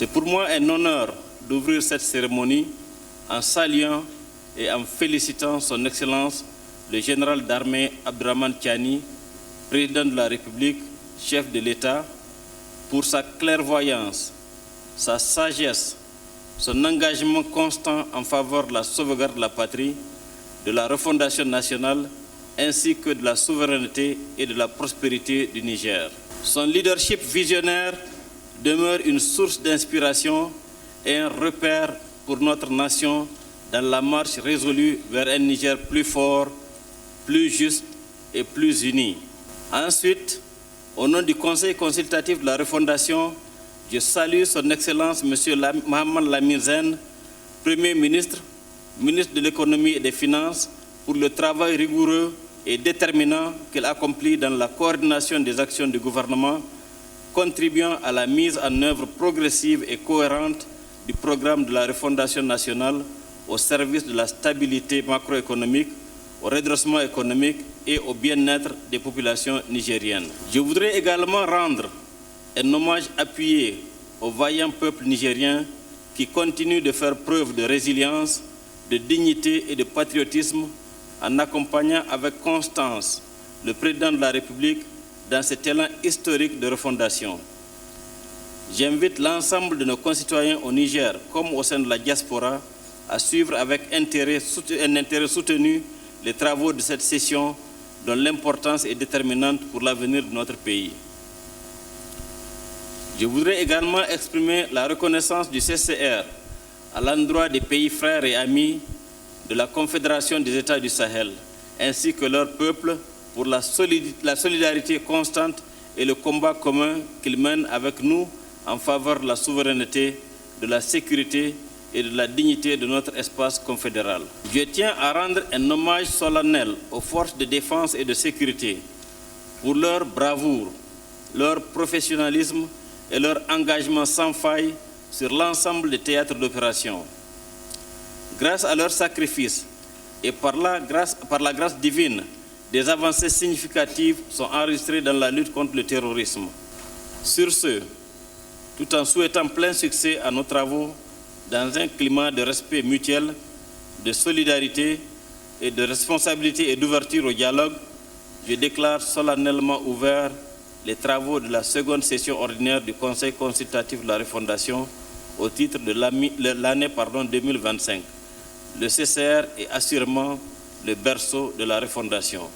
C'est pour moi un honneur d'ouvrir cette cérémonie en saluant et en félicitant son Excellence le général d'armée Abdrahmane Tiani, président de la République, chef de l'État, pour sa clairvoyance, sa sagesse, son engagement constant en faveur de la sauvegarde de la patrie, de la refondation nationale, ainsi que de la souveraineté et de la prospérité du Niger. Son leadership visionnaire demeure une source d'inspiration et un repère pour notre nation dans la marche résolue vers un Niger plus fort, plus juste et plus uni. Ensuite, au nom du Conseil consultatif de la refondation, je salue son Excellence M. Mohamed Lamine Zen, Premier ministre, ministre de l'économie et des finances, pour le travail rigoureux et déterminant qu'il accomplit dans la coordination des actions du gouvernement, contribuant à la mise en œuvre progressive et cohérente du programme de la refondation nationale au service de la stabilité macroéconomique, au redressement économique et au bien-être des populations nigériennes. Je voudrais également rendre un hommage appuyé au vaillant peuple nigérien qui continue de faire preuve de résilience, de dignité et de patriotisme en accompagnant avec constance le président de la République dans cet élan historique de refondation. J'invite l'ensemble de nos concitoyens au Niger, comme au sein de la diaspora, à suivre avec un intérêt soutenu les travaux de cette session dont l'importance est déterminante pour l'avenir de notre pays. Je voudrais également exprimer la reconnaissance du CCR à l'endroit des pays frères et amis de la Confédération des États du Sahel, ainsi que leur peuple pour la solidarité constante et le combat commun qu'ils mènent avec nous en faveur de la souveraineté, de la sécurité et de la dignité de notre espace confédéral. Je tiens à rendre un hommage solennel aux forces de défense et de sécurité pour leur bravoure, leur professionnalisme et leur engagement sans faille sur l'ensemble des théâtres d'opération. Grâce à leur sacrifice et par la grâce divine, des avancées significatives sont enregistrées dans la lutte contre le terrorisme. Sur ce, tout en souhaitant plein succès à nos travaux, dans un climat de respect mutuel, de solidarité et de responsabilité et d'ouverture au dialogue, je déclare solennellement ouverts les travaux de la seconde session ordinaire du Conseil consultatif de la refondation au titre de l'année 2025. Le CCR est assurément le berceau de la refondation.